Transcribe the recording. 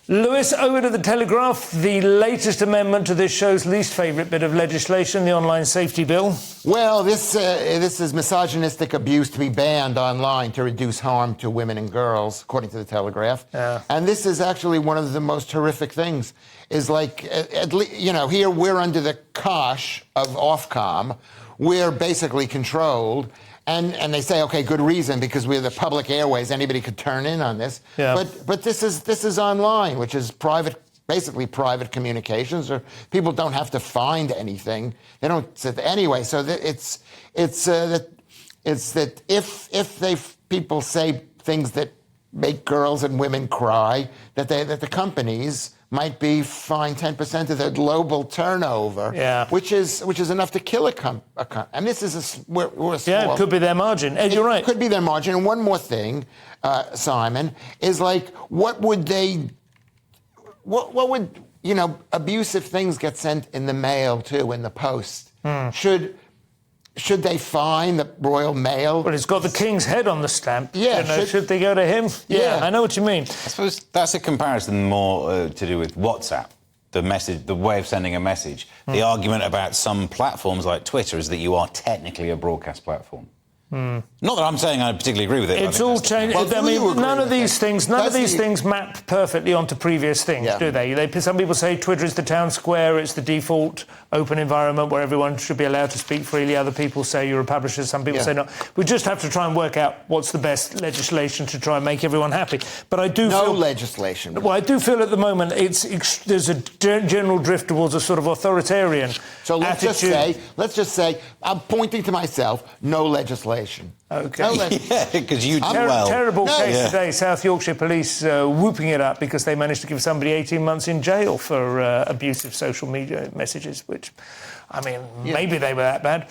Lewis, over to the Telegraph, the latest amendment to this show's least favourite bit of legislation, the Online Safety Bill. Well, this is misogynistic abuse to be banned online to reduce harm to women and girls, according to the Telegraph. Yeah. And this is actually one of the most horrific things, is like, here we're under the cosh of Ofcom. We're basically controlled. And they say, okay, good reason, because we're the public airways. Anybody could turn in on this. Yeah. But this is online, which is basically private communications, or people don't have to find anything. They don't anyway. So it's that if people say things that make girls and women cry, that the companies might be fined 10% of their global turnover, which is enough to kill a company. And this is we're a small. Yeah, it could be their margin. Ed, you're right. It could be their margin. And one more thing, Simon, is like, what would abusive things get sent in the mail too, in the post? Should they fine the Royal Mail? Well, it's got the King's head on the stamp. Yeah. Should they go to him? Yeah, I know what you mean. I suppose that's a comparison more to do with WhatsApp, the way of sending a message. The argument about some platforms like Twitter is that you are technically a broadcast platform. Not that I'm saying I particularly agree with it. It's all changed. Well, I mean, none of these things map perfectly onto previous things, do they? Some people say Twitter is the town square, it's the default open environment where everyone should be allowed to speak freely. Other people say you're a publisher, some people say no. We just have to try and work out what's the best legislation to try and make everyone happy. But I do feel... legislation. Well, I do feel at the moment there's a general drift towards a sort of authoritarian attitude. Let's just say, I'm pointing to myself, no legislation. Okay. Because you do well. Terrible case today. South Yorkshire police whooping it up because they managed to give somebody 18 months in jail for abusive social media messages, which, I mean, maybe they were that bad.